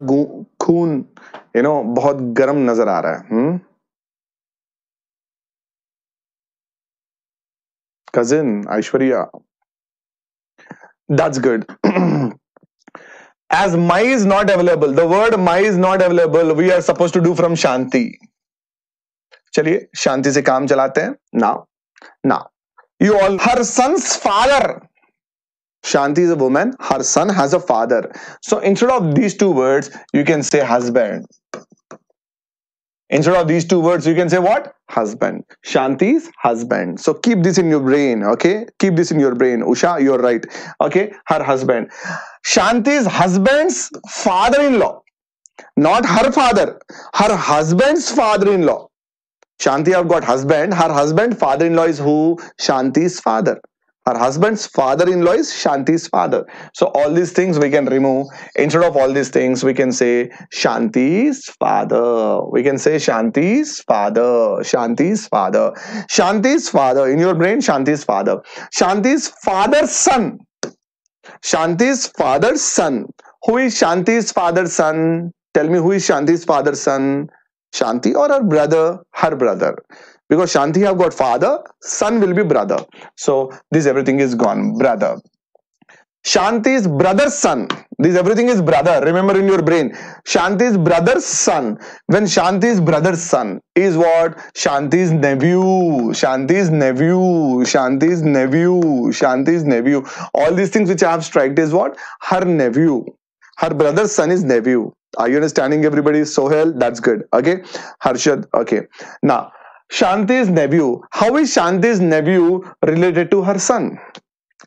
खून बहुत गर्म नजर आ रहा है. Cousin Aishwarya. That's good. As my is not available, the word my is not available, we are supposed to do from Shanti. चलिए शांति से काम चलाते हैं. Now you all, her son's father. Shanti is a woman, her son has a father, so instead of these two words you can say husband. Instead of these two words you can say what? Husband. Shanti's husband. So keep this in your brain. Okay, keep this in your brain. Usha, you're right. Okay, her husband. Shanti's husband's father-in-law, not her father, her husband's father-in-law. Shanti have got husband, her husband father-in-law is who? Shanti's father. Her husband's father-in-law is Shanti's father. So all these things we can remove. Instead of all these things we can say Shanti's father. We can say Shanti's father. Shanti's father. Shanti's father. In your brain, Shanti's father. Shanti's father's son. Shanti's father's son. Who is Shanti's father's son? Tell me, who is Shanti's father's son? Shanti or her brother? Her brother. Because Shanti have got father, son will be brother. So this everything is gone. Brother. Shanti's brother's son. This everything is brother. Remember in your brain. Shanti's brother's son. When Shanti's brother's son is what? Shanti's nephew. Shanti's nephew. Shanti's nephew. Shanti's nephew. All these things which I have striked is what? Her nephew. Her brother's son is nephew. Are you understanding, everybody? Sohel, that's good. Okay. Harshad, okay. Now, Shanti's nephew. How is Shanti's nephew related to her son?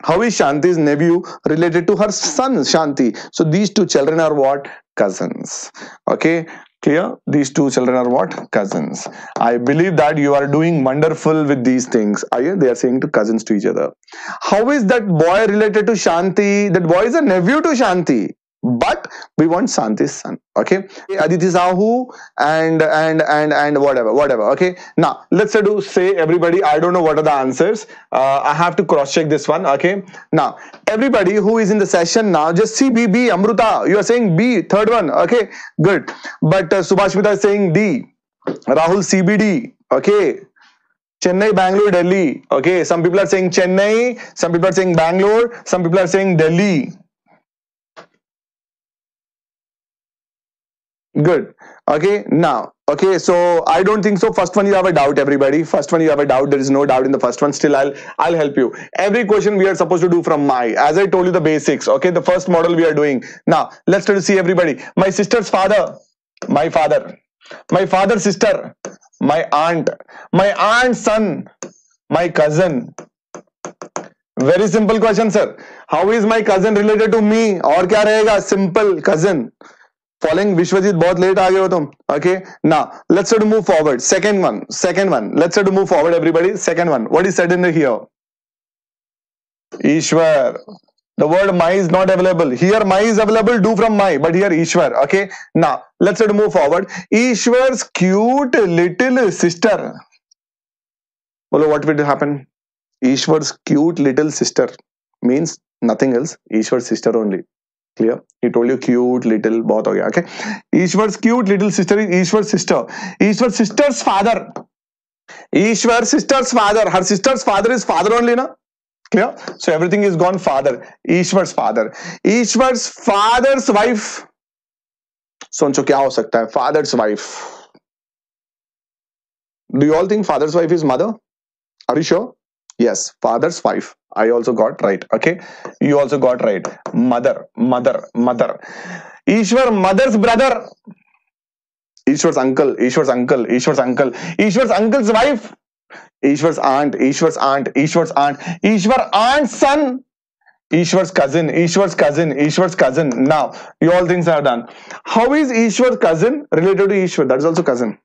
How is Shanti's nephew related to her son Shanti? So these two children are what? Cousins. Okay, clear? These two children are what? Cousins. I believe that you are doing wonderful with these things. They are saying to cousins to each other. How is that boy related to Shanti? That boy is a nephew to Shanti, but we want Shanti's son. Okay, Aditi Sahu and whatever. Okay, now let's say everybody. I don't know what are the answers. I have to cross check this one. Okay, now everybody who is in the session now, just see B. Amruta, you are saying B, third one. Okay, good. But Subhashmita is saying D. Rahul CBD. Okay. Chennai, Bangalore, Delhi. Okay, some people are saying Chennai, some people are saying Bangalore, some people are saying Delhi. Good. Okay, now, okay, so I don't think so. First one you have a doubt, everybody. First one you have a doubt. There is no doubt in the first one. Still, I'll help you. Every question we are supposed to do from my, as I told you, the basics. Okay, the first model we are doing. Now, let's try to see everybody. My sister's father, my father. My father's sister, my aunt's son, my cousin. Very simple question, sir. How is my cousin related to me? और क्या रहेगा? Simple cousin. Following Vishwajit, बहुत late आ गए हो तुम. Okay, now let's try to move forward. Second one. Let's try to move forward, everybody. Second one. What is said in the here? Ishwar. The word my is not available. Here my is available, do from my, but here Ishwar. Okay, now let's try to move forward. Ishwar's cute little sister. Bolo, what will happen? Ishwar's cute little sister means nothing else. Ishwar's sister only. Clear? He told you cute little, bahut ho gaya. Okay. Ishwar's cute little sister is Ishwar's sister. Ishwar's sister's father. Ishwar's sister's father. Her sister's father is father only, na? Clear? So everything is gone father. Ishwar's father. Ishwar's father's wife. सोचो क्या हो सकता है? Father's wife. Do you all think father's wife is mother? Are you sure? Yes, father's wife. I also got right. Okay, you also got right. Mother. Ishwar mother's brother. Ishwar's uncle. Ishwar's uncle's wife. Ishwar's aunt. Ishwar aunt's son. Ishwar's cousin. Now, you all things are done. How is Ishwar's cousin related to Ishwar? That is also cousin.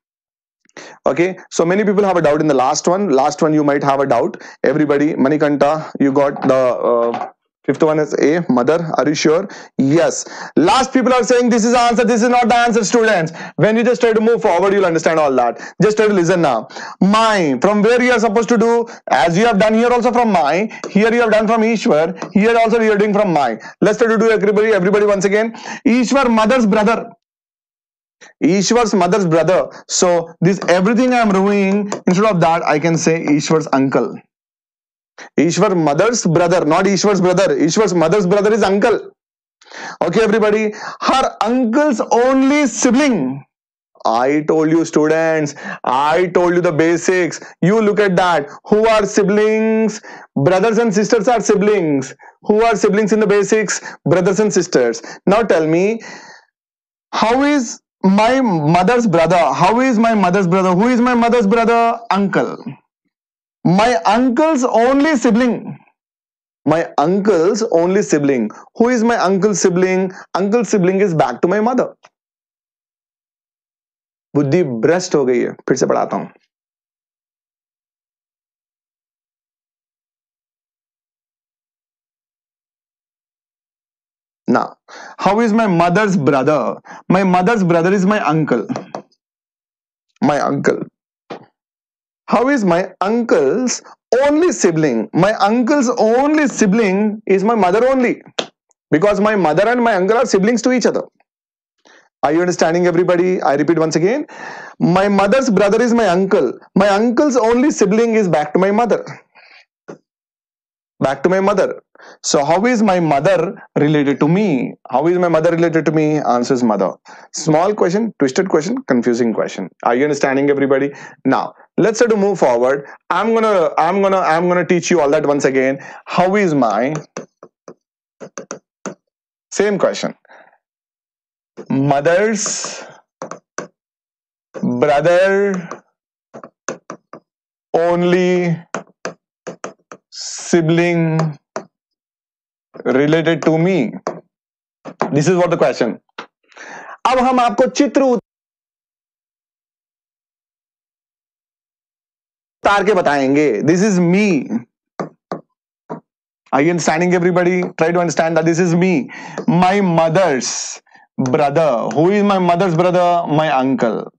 Okay, so many people have a doubt in the last one. You might have a doubt. Everybody, Manikanta, you got the fifth one is A, mother. Are you sure? Yes. Last people are saying this is the answer. This is not the answer, students. When you just try to move forward, you'll understand all that. Just try to listen now. My, from where you are supposed to do, as you have done here also from my, here you have done from Ishwar, here also you are doing from my. Let's try to do everybody once again. Ishwar, mother's brother. Ishwar's mother's brother. So this everything I'm doing, instead of that, I can say Ishwar's uncle. Ishwar's mother's brother, not Ishwar's brother. Ishwar's mother's brother is uncle. Okay, everybody. Her uncle's only sibling. I told you, students. I told you the basics. You look at that. Who are siblings? Brothers and sisters are siblings. Who are siblings in the basics? Brothers and sisters. Now tell me, how is my mother's brother? How is my mother's brother? Who is my mother's brother? Uncle. My uncle's only sibling. My uncle's only sibling. Who is my uncle's sibling? Uncle's sibling is back to my mother. बुद्धि भ्रष्ट हो गई है. फिर से पढ़ाता हूं. Now, how is my mother's brother? My mother's brother is my uncle. My uncle. How is my uncle's only sibling? My uncle's only sibling is my mother only. Because my mother and my uncle are siblings to each other. Are you understanding, everybody? I repeat once again. My mother's brother is my uncle. My uncle's only sibling is back to my mother. Back to my mother. So how is my mother related to me? How is my mother related to me? Answer is mother. Small question, twisted question, confusing question. Are you understanding, everybody? Now let's try to move forward. I'm gonna teach you all that once again. How is my, same question, mother's brother only sibling related to me? This is what the question. अब हम आपको चित्र उतार के बताएंगे. This is me. Are you understanding, everybody? Try to understand that this is me. My mother's brother. Who is my mother's brother? My uncle.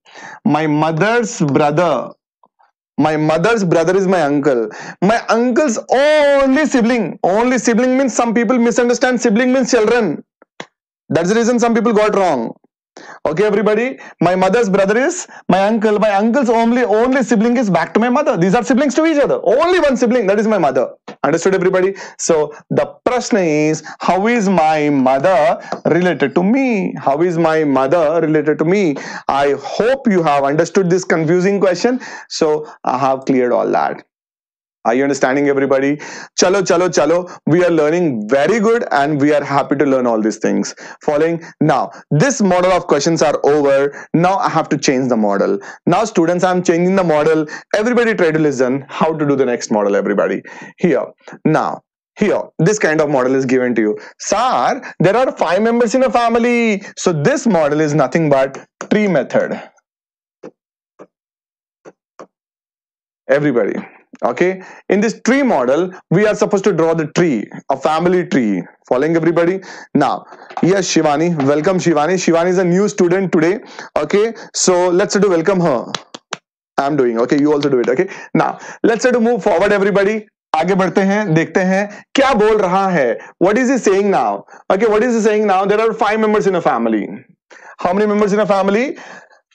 My mother's brother. My mother's brother is my uncle. My uncle's only sibling. Only sibling means, some people misunderstand sibling means children. That's the reason some people got wrong. Okay, everybody. My mother's brother is my uncle. My uncle's only sibling is back to my mother. These are siblings to each other. Only one sibling, that is my mother. Understood, everybody? So the prashna is, how is my mother related to me? How is my mother related to me? I hope you have understood this confusing question. So I have cleared all that. Are you understanding, everybody? Chalo, chalo, chalo. We are learning very good and we are happy to learn all these things. Following. Now, this model of questions are over. Now I have to change the model. Now, students, I'm changing the model. Everybody try to listen how to do the next model, everybody. Here. Now, here, this kind of model is given to you. Sir, there are 5 members in a family. So this model is nothing but tree method. Everybody. Okay, in this tree model we are supposed to draw the tree, a family tree. Following, everybody? Now, yes, Shivani, welcome. Shivani is a new student today. Okay, so let's try to welcome her. I'm doing. Okay, you also do it. Okay, now let's try to move forward, everybody. आगे बढ़ते हैं, देखते हैं क्या बोल रहा है. What is he saying now? Okay, what is he saying now? There are 5 members in a family. How many members in a family?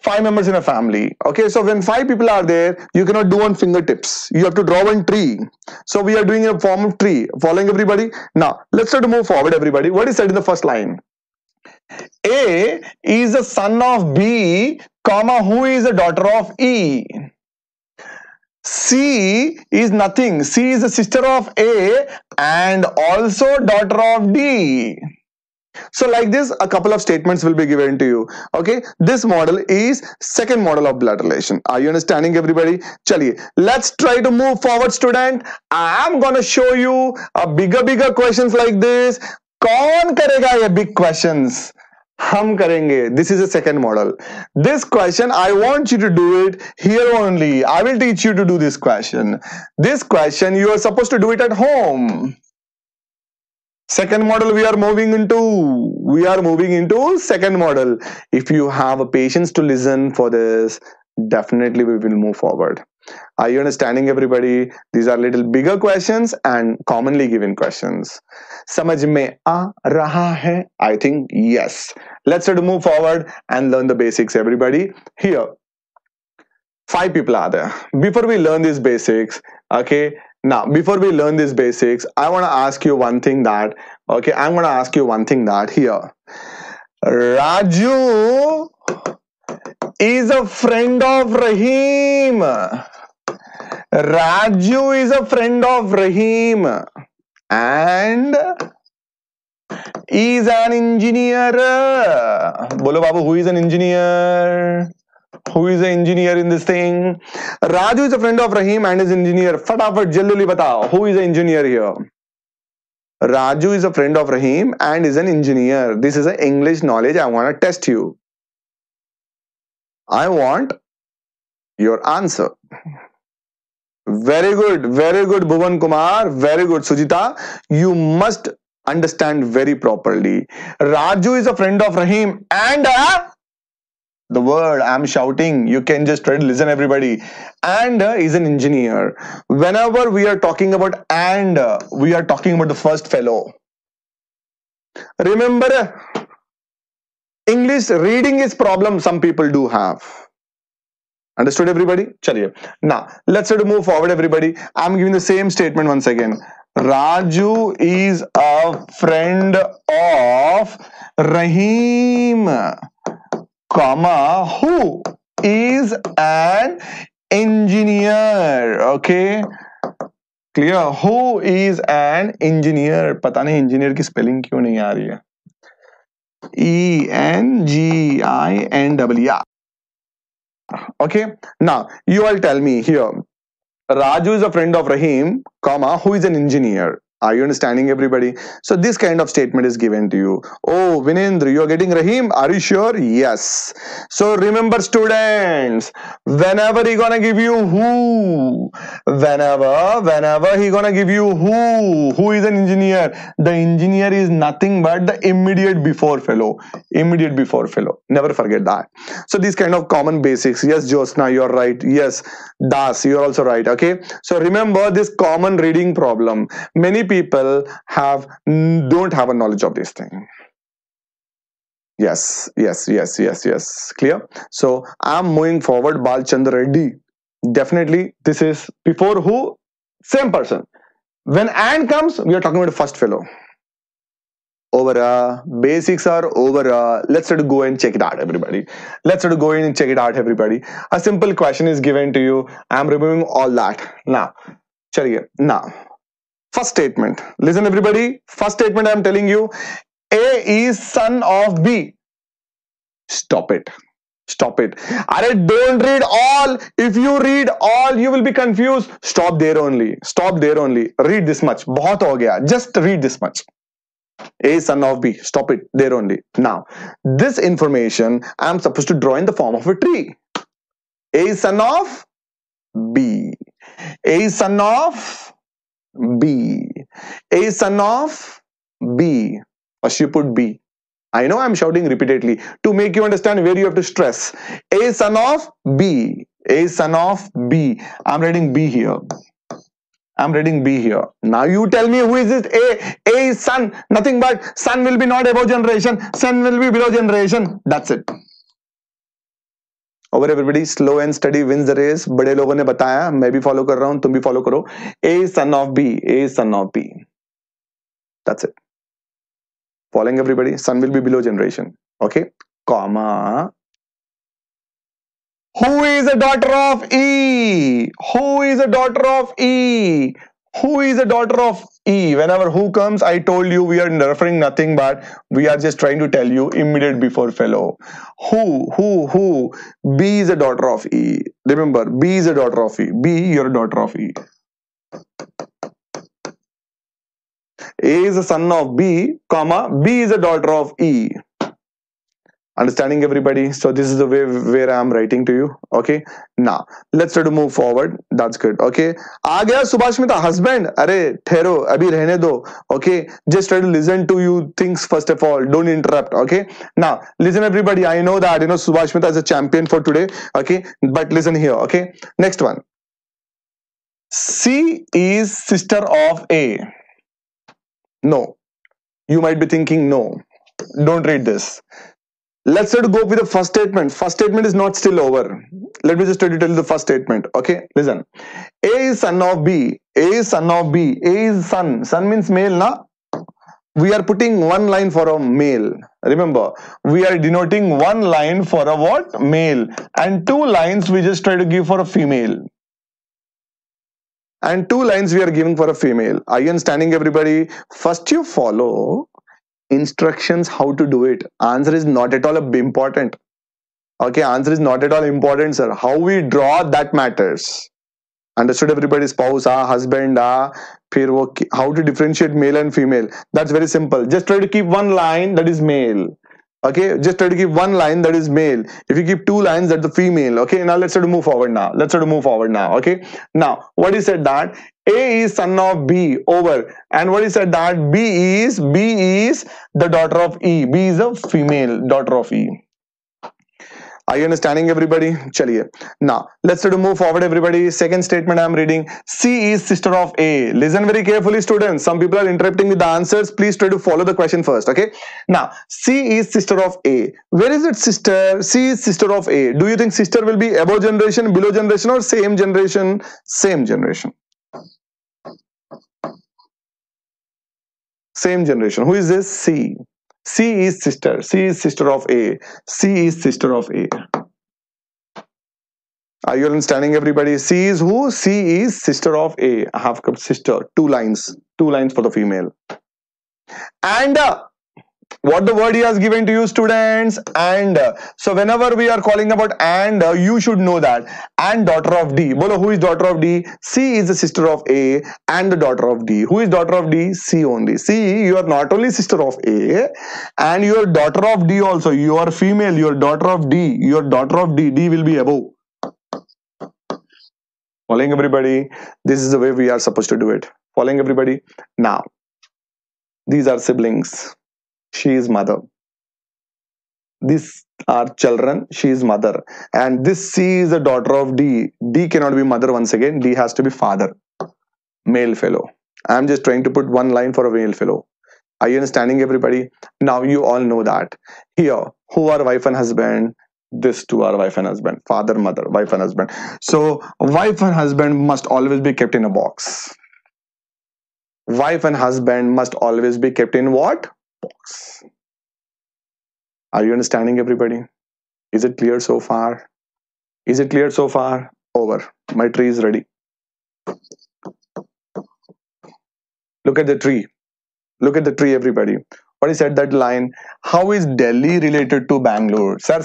5 members in a family. Okay, so when 5 people are there, you cannot do on fingertips. You have to draw one tree. So we are doing a form of tree. Following, everybody? Now, let's try to move forward, everybody. What is said in the first line? A is the son of B, comma, who is the daughter of E. C is nothing. C is the sister of A and also daughter of D. So like this, a couple of statements will be given to you. Okay, this model is second model of blood relation. Are you understanding, everybody? Chaliye, let's try to move forward, student. I am gonna show you a bigger questions like this. कौन करेगा ये big questions? हम करेंगे. This is a second model. This question, I want you to do it here only. I will teach you to do this question. This question, you are supposed to do it at home. Second model we are moving into second model. If you have a patience to listen for this, definitely we will move forward. Are you understanding, everybody? These are little bigger questions and commonly given questions. समझ में आ रहा है? I think yes. Let's try to move forward and learn the basics, everybody. Here, 5 people are there. Before we learn these basics, okay, now before we learn these basics, I want to ask you one thing that, okay, I'm going to ask you one thing that here, Raju is a friend of Rahim. Raju is a friend of Rahim and is an engineer. Bolo babu, who is an engineer? Who is an engineer in this thing? Raju is a friend of Rahim and is an engineer. Fatafat jaldi batao. Who is an engineer here? Raju is a friend of Rahim and is an engineer. This is an English knowledge. I want to test you. I want your answer. Very good, Bhuvan Kumar. Very good, Sujita. You must understand very properly. Raju is a friend of Rahim and the word I'm shouting, you can just try to listen, everybody. And is an engineer. Whenever we are talking about and, we are talking about the first fellow. Remember, English reading is problem some people do have. Understood, everybody? Chaliye. Now, let's try to move forward, everybody. I'm giving the same statement once again. Raju is a friend of Rahim, comma, who is an engineer. Okay? Clear? Who is an engineer? पता नहीं engineer की spelling क्यों नहीं आ रही है? E-N-G-I-N-E-R. Okay, now you all tell me here. Raju is a friend of Rahim, comma, who is an engineer. Are you understanding, everybody? So this kind of statement is given to you. Oh, Vinendra, you are getting Rahim? Are you sure? Yes. So remember, students, whenever he gonna give you who, whenever he gonna give you who is an engineer, the engineer is nothing but the immediate before fellow. Immediate before fellow. Never forget that. So these kind of common basics. Yes, Josna, you're right. Yes, Das, you're also right. Okay. So remember this common reading problem. Many people don't have a knowledge of this thing. Yes. Clear? So I'm moving forward. Balchandra Reddy. Definitely this is before who? Same person. When and comes, we are talking about the first fellow. Over basics are over. Let's try to go and check it out, everybody. Let's try to go in and check it out, everybody. A simple question is given to you. I'm removing all that. Now, chaliye. Now, first statement. Listen, everybody. First statement I'm telling you. A is son of B. Stop it. Stop it. Arey, don't read all. If you read all, you will be confused. Stop there only. Stop there only. Read this much. Bahut ho gaya. Just read this much. A is son of B. Stop it there only. Now, this information I'm supposed to draw in the form of a tree. A is son of B. A is son of B. A is son of B. First you put B. I know I'm shouting repeatedly to make you understand where you have to stress. A is son of B. A is son of B. I'm writing B here. I'm reading B here. Now you tell me who is this A? A is son. Nothing but son will be not above generation. Son will be below generation. That's it. Over, everybody. Slow and steady wins the race. बड़े लोगों ने बताया. मैं भी follow कर रहा हूँ. तुम भी follow करो. A is son of B. A is son of B. That's it. Following, everybody. Son will be below generation. Okay. Comma. Who is a daughter of E? Who is a daughter of E? Who is a daughter of E? Whenever who comes, I told you we are referring nothing but we are just trying to tell you immediate before fellow. Who? B is a daughter of E. Remember, B is a daughter of E. B, you're a daughter of E. A is a son of B, comma, B is a daughter of E. Understanding, everybody? So this is the way where I am writing to you. Okay. Now let's try to move forward. That's good. Okay. आ गया सुभाष्मिता husband. अरे ठहरो अभी रहने दो. Okay. Just try to listen to you things first of all. Don't interrupt. Okay. Now listen, everybody. I know that Subhashmita is a champion for today. Okay. But listen here. Okay. Next one. C is sister of A. No. You might be thinking, no, don't read this. Let's try to go with the first statement. First statement is not still over. Let me just try to tell you the first statement. Okay, listen. A is son of B. A is son of B. A is son. Son means male, na? We are putting one line for a male. Remember, we are denoting one line for a what? Male. And two lines we just try to give for a female. And two lines we are giving for a female. Are you understanding, everybody? First you follow instructions how to do it. Answer is not at all important. Okay, answer is not at all important, sir. How we draw, that matters. Understood, everybody? Spouse, husband, फिर वो how to differentiate male and female. That's very simple. Just try to keep one line that is male. Okay, just try to keep one line that is male. If you keep two lines, that's the female. Okay, now let's try to move forward now. Let's try to move forward now. Okay, now what is said that A is son of B over, and what is said that B is the daughter of E. B is a female daughter of E. Are you understanding, everybody? Chaliye. Now, let's try to move forward, everybody. Second statement I am reading. C is sister of A. Listen very carefully, students. Some people are interrupting with the answers. Please try to follow the question first, okay? Now, C is sister of A. Where is it sister? C is sister of A. Do you think sister will be above generation, below generation, or same generation? Same generation. Same generation. Who is this? C. C is sister. C is sister of A. C is sister of A. Are you understanding, everybody? C is who? C is sister of A. Half cup sister. Two lines. Two lines for the female. And what the word he has given to you, students? And so whenever we are calling about and, you should know that. And daughter of D. Bolo, who is daughter of D? C is the sister of A and the daughter of D. Who is daughter of D? C only. C, you are not only sister of A and you are daughter of D also. You are female. You are daughter of D. You are daughter of D. D will be above. Following, everybody? This is the way we are supposed to do it. Following, everybody? Now, these are siblings. She is mother. These are children. She is mother. And this C is a daughter of D. D cannot be mother once again. D has to be father. Male fellow. I am just trying to put one line for a male fellow. Are you understanding, everybody? Now you all know that. Here, who are wife and husband? This two are wife and husband. Father, mother, wife and husband. So wife and husband must always be kept in a box. Wife and husband must always be kept in what? Box. Are you understanding, everybody? Is it clear so far? Is it clear so far? Over. My tree is ready. Look at the tree. Look at the tree, everybody. What is at that line? How is Delhi related to Bangalore? Sir,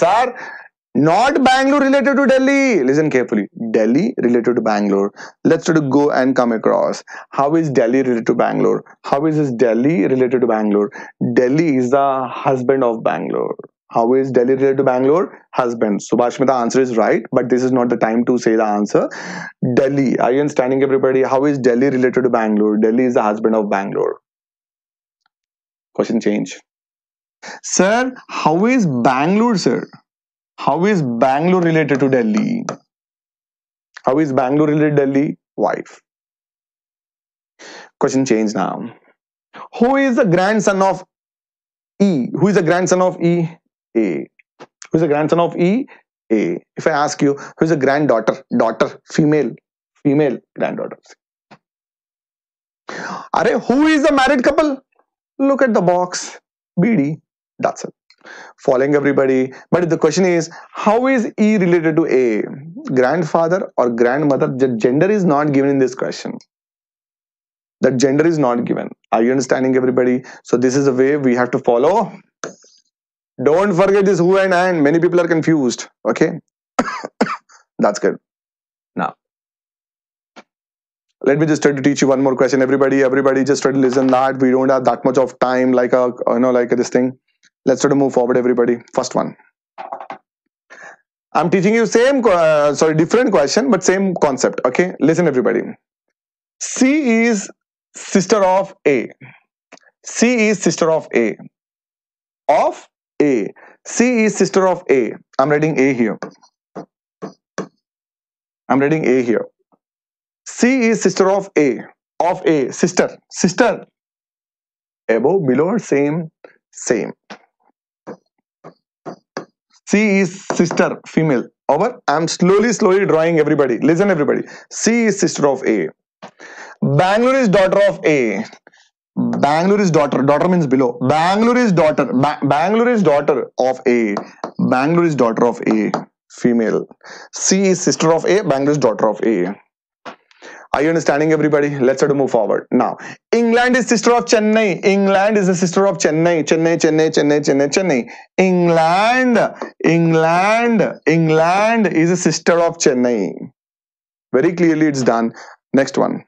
not Bangalore related to Delhi. Listen carefully. Delhi related to Bangalore. Let's try to go and come across. How is Delhi related to Bangalore? How is this Delhi related to Bangalore? Delhi is the husband of Bangalore. How is Delhi related to Bangalore? Husband. Subhashmita, answer is right, but this is not the time to say the answer. Delhi. Are you understanding, everybody? How is Delhi related to Bangalore? Delhi is the husband of Bangalore. Question change. Sir, how is Bangalore, sir? How is Bangalore related to Delhi? How is Bangalore related to Delhi? Wife. Question change now. Who is the grandson of E? Who is the grandson of E? A. Who is the grandson of E? A. If I ask you, who is the granddaughter? Daughter, female, female granddaughter. Are, who is the married couple? Look at the box. BD. That's it. Following, everybody. But the question is, how is E related to A? Grandfather or grandmother? The gender is not given in this question. The gender is not given. Are you understanding, everybody? So this is the way we have to follow. Don't forget this who and. Many people are confused. Okay. That's good. Now, let me just try to teach you one more question. Everybody just try to listen that. We don't have that much of time like a, like this thing. Let's try to move forward, everybody. First one. I'm teaching you different question, but same concept. Okay. Listen, everybody. C is sister of A. C is sister of A. Of A. C is sister of A. I'm writing A here. I'm writing A here. C is sister of A. Of A, sister, sister. Above, below, or same? Same. C is sister, female. Over. I'm slowly drawing everybody. Listen, everybody. C is sister of A. Bangalore is daughter of A. Bangalore is daughter. Daughter means below. Bangalore is daughter. Bangalore is daughter of A. Bangalore is daughter of A. Female. C is sister of A. Bangalore is daughter of A. Are you understanding, everybody? Let's try to move forward. Now, England is sister of Chennai. England is the sister of Chennai. Chennai. England is a sister of Chennai. Very clearly it's done. Next one.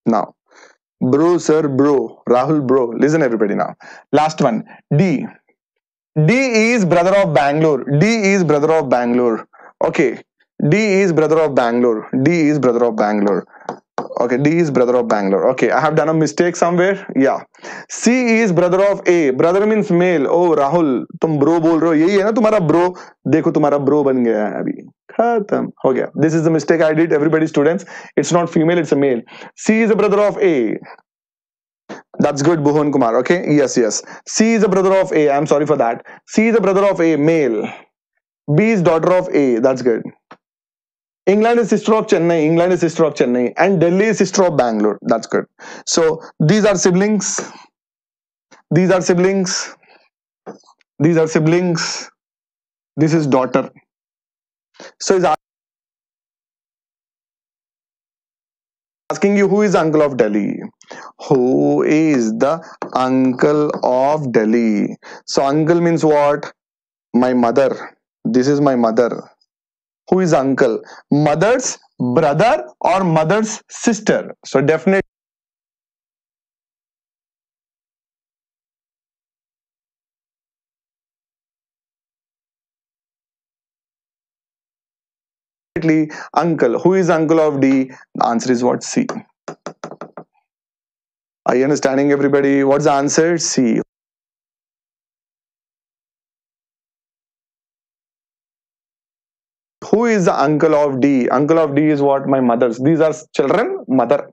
Now, bro, sir, bro. Rahul, bro. Listen, everybody now. Last one. D. D is brother of Bangalore. D is brother of Bangalore. Okay. D is brother of Bangalore. D is brother of Bangalore. Okay, D is brother of Bangalore. Okay, I have done a mistake somewhere. Yeah. C is brother of A. Brother means male. Oh, Rahul, तुम bro बोल रहे हो, यही है ना तुम्हारा bro? देखो तुम्हारा bro बन गया है अभी. खत्म हो गया. This is the mistake I did. Everybody, students, it's not female, it's a male. C is a brother of A. That's good, Bhuvan Kumar. Okay, yes. C is a brother of A. I'm sorry for that. C is a brother of A, male. B is daughter of A. That's good. England is sister of Chennai. England is sister of Chennai. And Delhi is sister of Bangalore. That's good. So these are siblings. These are siblings. These are siblings. This is daughter. So he's asking you, who is uncle of Delhi? Who is the uncle of Delhi? So uncle means what? My mother. This is my mother. Who is uncle? Mother's brother or mother's sister? So definitely uncle. Who is uncle of D? The answer is what? C. Are you understanding, everybody? What's the answer? C. Who is the uncle of D? Uncle of D is what? My mother's. These are children, mother.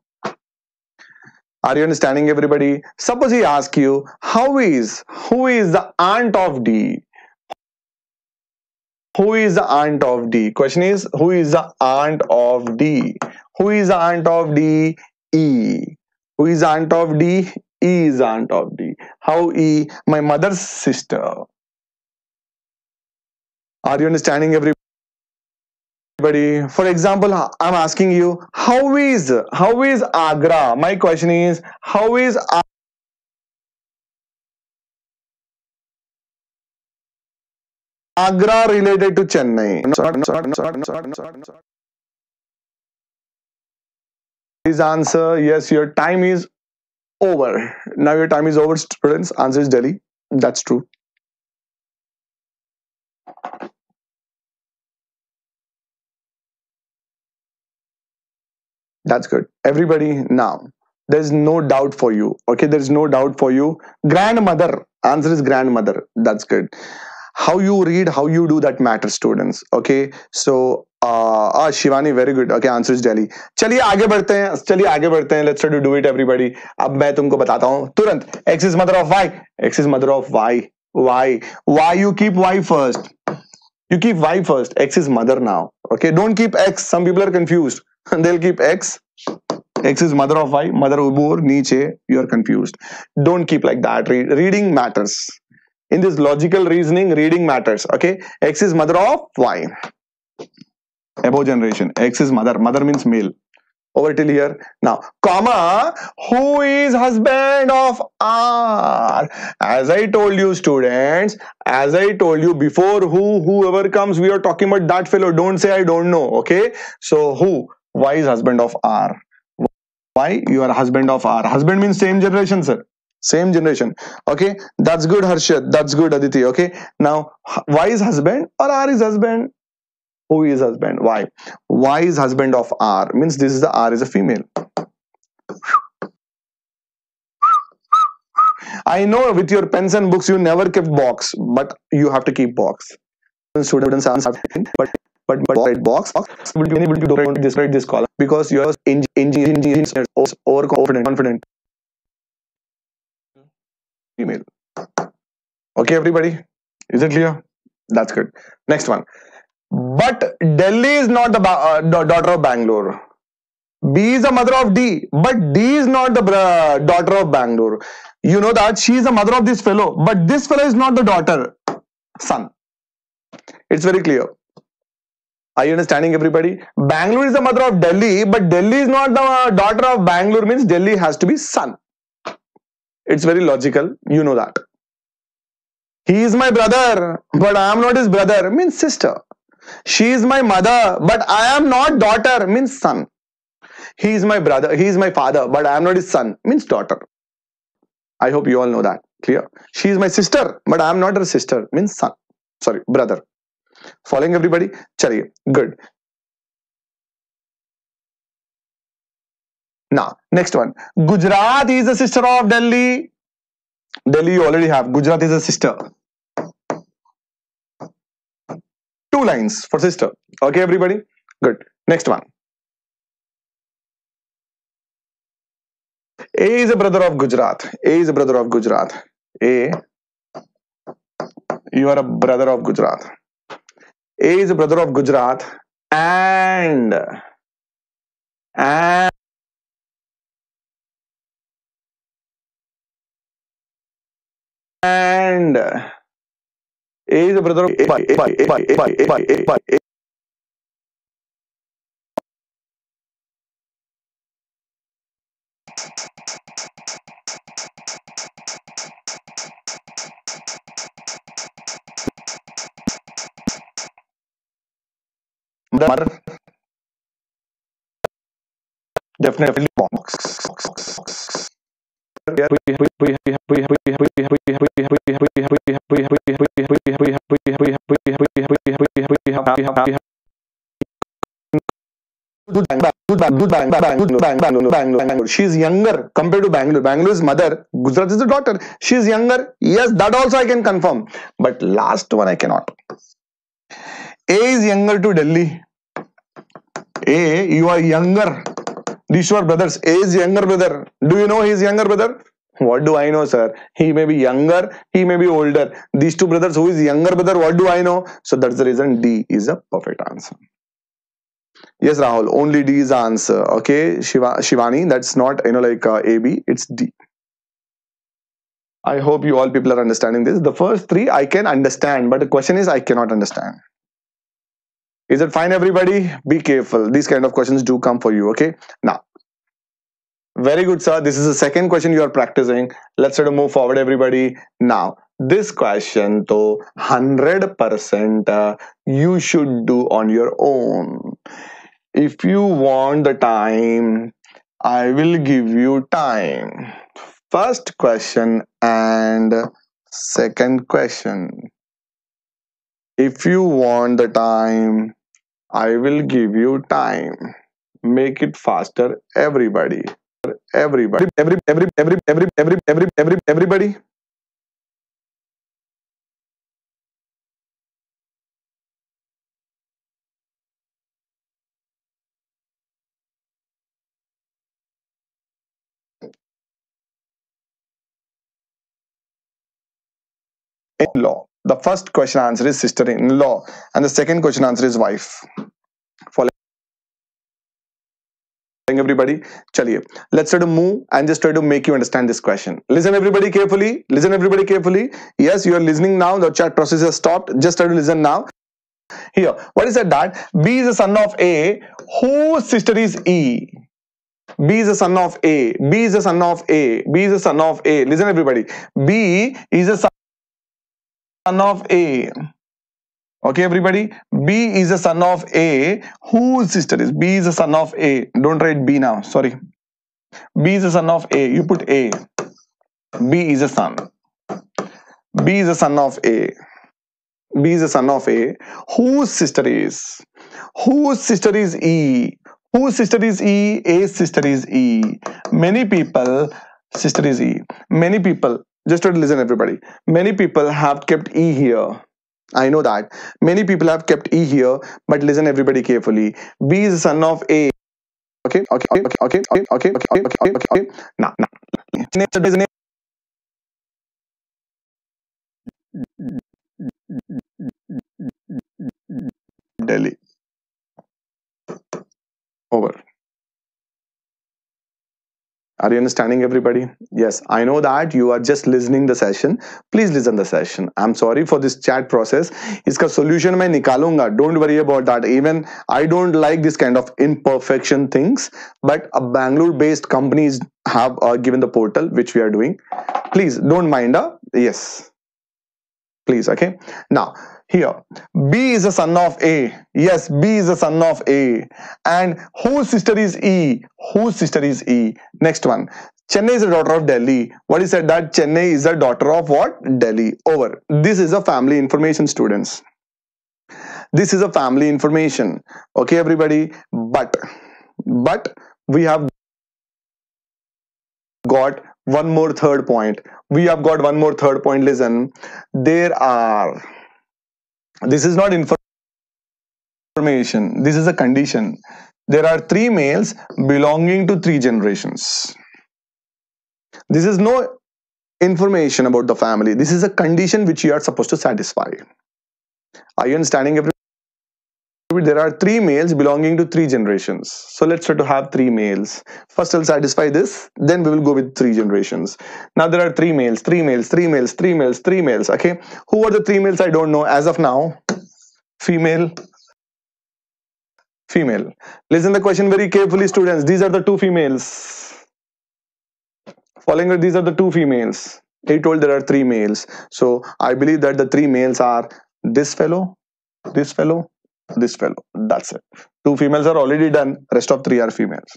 Are you understanding, everybody? Suppose he asks you, who is the aunt of D? Who is the aunt of D? Question is, who is the aunt of D? Who is the aunt of D? E. Who is the aunt of D? E is the aunt of D. How E? My mother's sister. Are you understanding, everybody? For example, I'm asking you, how is Agra? My question is, how is Agra related to Chennai? His answer, yes, your time is over. Now your time is over, students. Answer is Delhi. That's true. That's good. Everybody, now there's no doubt for you. Okay, there's no doubt for you. Grandmother. Answer is grandmother. That's good. How you read, how you do, that matters, students. Okay, so Shivani, very good. Okay, answer is Delhi. चलिए आगे बढ़ते हैं. Let's try to do it, everybody. अब मैं तुमको बताता हूँ तुरंत. X is mother of Y. X is mother of Y. Why you keep Y first? You keep Y first. X is mother now. Okay, don't keep X. Some people are confused. They'll keep X. X is mother of Y. Mother ubur niche. You are confused. Don't keep like that. Reading matters. In this logical reasoning, reading matters. Okay, X is mother of Y. Above generation. X is mother. Mother means male. Over till here. Now, comma, who is husband of R? As I told you, students, as I told you before, whoever comes, we are talking about that fellow. Don't say I don't know. Okay, so who? Why is husband of R? Why? You are husband of R. Husband means same generation, sir. Same generation. Okay, that's good, Harshad. That's good, Aditi. Okay, now why is husband or R is husband? Who is husband? Why? Why is husband of R? Means this is the R is a female. I know with your pens and books you never kept box, but you have to keep box. Students answer, but right box will be able to write this column because you are engineer overconfident female. Okay, everybody, is it clear? That's good. Next one. But Delhi is not the daughter of Bangalore. B is the mother of D, but D is not the daughter of Bangalore. You know that she is the mother of this fellow, but this fellow is not the daughter, son. It's very clear. Are you understanding, everybody? Bangalore is the mother of Delhi, but Delhi is not the daughter of Bangalore, means Delhi has to be son. It's very logical. You know that. He is my brother, but I am not his brother, means sister. She is my mother, but I am not daughter, means son. He is my brother, he is my father, but I am not his son, means daughter. I hope you all know that. Clear? She is my sister, but I am not her sister, means son. Sorry, brother. Following, everybody? Chaliye, good. Now, next one. Gujarat is the sister of Delhi. Delhi you already have. Gujarat is a sister. 2 lines for sister. Okay, everybody? Good. Next one. A is a brother of Gujarat. A is a brother of Gujarat. A, you are a brother of Gujarat. A is a brother of Gujarat and A is a brother of definitely box. Bangalore. She is younger compared to Bangalore. Bangalore's mother, Gujarat is the daughter. She is younger. Yes, that also I can confirm. But last one I cannot. A is younger to Delhi. A, you are younger. These two are brothers. A is younger brother. Do you know he is younger brother? What do I know, sir? He may be younger, he may be older. These two brothers, who is younger brother? What do I know? So that's the reason D is a perfect answer. Yes, Rahul, only D is the answer. Okay, Shivani, that's not, like AB, it's D. I hope you all people are understanding this. The first 3 I can understand, but the question is I cannot understand. Is it fine, everybody? Be careful. These kind of questions do come for you, okay? Now, very good, sir. This is the second question you are practicing. Let's try to move forward, everybody. Now, this question, though, 100% you should do on your own. If you want the time, I will give you time. First question and second question. If you want the time, I will give you time. Make it faster, everybody. Everybody. In-law. The first question answer is sister-in-law, and the second question answer is wife. Following, everybody. Chaliye. Let's try to move and just try to make you understand this question. Listen, everybody, carefully. Listen, everybody, carefully. Yes, you are listening now. The chat process has stopped. Just try to listen now. Here, what is it that B is the son of A, whose sister is E? B is the son of A. B is the son of A. B is the son of A. Listen, everybody. B is the son of A. Okay, everybody. B is the son of A. Whose sister is? B is the son of A. Don't write B now. Sorry. B is the son of A. You put A. B is a son. B is the son of A. B is the son of A. Whose sister is? Whose sister is E? Whose sister is E? A's sister is E. Many people, sister is E. Many people, just try to listen, everybody. Many people have kept E here. I know that. Many people have kept E here, but listen everybody carefully. B is the son of A. Okay, okay, okay, okay, okay, okay, okay, okay, okay. Now, Delhi. Over. Are you understanding everybody? Yes, I know that you are just listening the session. Please listen the session. I'm sorry for this chat process. इसका solution मैं निकालूंगा. Don't worry about that. Even I don't like this kind of imperfection things. But a Bangalore-based companies have given the portal which we are doing. Please don't mind. Yes, please. Okay. Now here, B is a son of A. Yes, B is a son of A. And whose sister is E? Whose sister is E? Next one. Chennai is a daughter of Delhi. What is said that Chennai is a daughter of what? Delhi. Over. This is a family information, students. This is a family information. Okay, everybody. But we have got one more third point. We have got one more third point. Listen, there are. This is not information. This is a condition. There are three males belonging to three generations. This is no information about the family. This is a condition which you are supposed to satisfy. Are you understanding everything? There are three males belonging to three generations. So let's try to have three males. First I'll satisfy this, then we will go with three generations. Now there are three males, three males, three males, three males, three males. Okay, who are the three males? I don't know as of now. Female, female. Listen the question very carefully, students. These are the two females. Following these are the two females. He told there are three males. So I believe that the three males are this fellow, this fellow, this fellow. That's it. Two females are already done. Rest of three are females.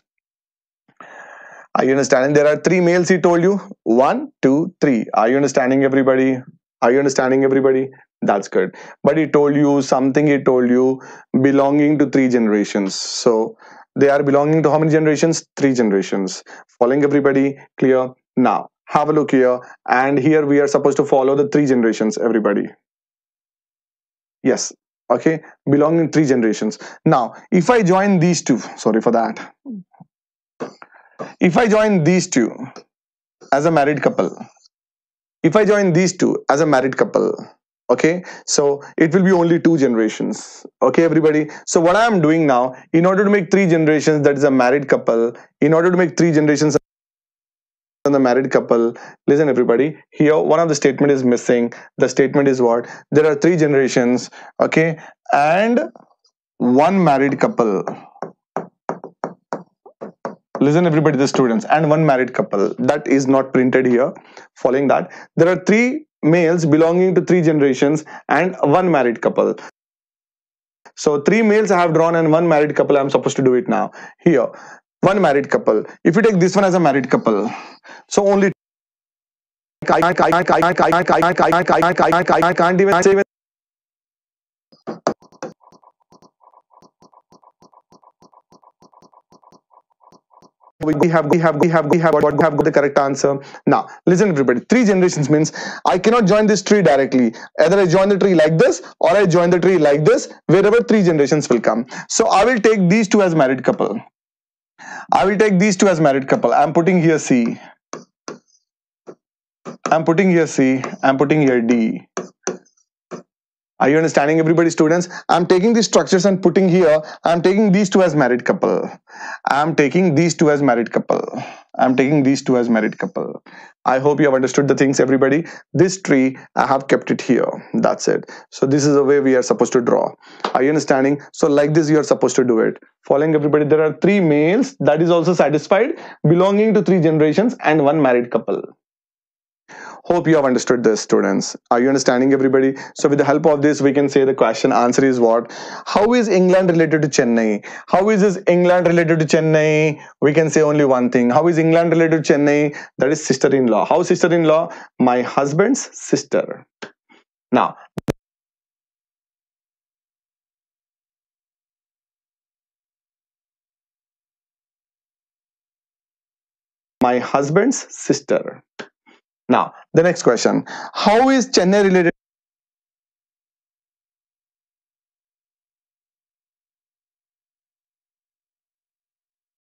Are you understanding? There are three males, he told you. 1, 2, 3. Are you understanding, everybody? Are you understanding, everybody? That's good. But he told you something, he told you belonging to three generations. So they are belonging to how many generations? Three generations. Following everybody? Clear? Now, have a look here. And here we are supposed to follow the three generations, everybody. Yes. Okay. Belonging to three generations. Now, if I join these two, sorry for that. If I join these two as a married couple, if I join these two as a married couple, okay, so it will be only two generations. Okay, everybody. So what I am doing now, in order to make three generations, that is a married couple, in order to make three generations on the married couple, listen everybody, here one of the statement is missing. The statement is what? There are three generations, okay, and one married couple. Listen everybody, the students, and one married couple. That is not printed here. Following that, there are three males belonging to three generations and one married couple. So three males I have drawn and one married couple. I'm supposed to do it now. Here, one married couple. If you take this one as a married couple, so only I can't even say we have got the correct answer. Now listen everybody, three generations means I cannot join this tree directly. Either I join the tree like this or I join the tree like this, wherever three generations will come. So I will take these two as married couple. I will take these two as married couple. I'm putting here C. I'm putting here C. I'm putting here D. Are you understanding everybody, students? I'm taking these structures and putting here. I'm taking these two as married couple. I'm taking these two as married couple. I'm taking these two as married couple. I hope you have understood the things, everybody. This tree, I have kept it here. That's it. So this is the way we are supposed to draw. Are you understanding? So like this, you are supposed to do it. Following everybody, there are three males. That is also satisfied, belonging to three generations and one married couple. Hope you have understood this, students. Are you understanding, everybody? So with the help of this, we can say the question answer is what? How is England related to Chennai? How is this England related to Chennai? We can say only one thing. How is England related to Chennai? That is sister-in-law. How sister-in-law? My husband's sister. Now, my husband's sister. Now, the next question. How is Chennai related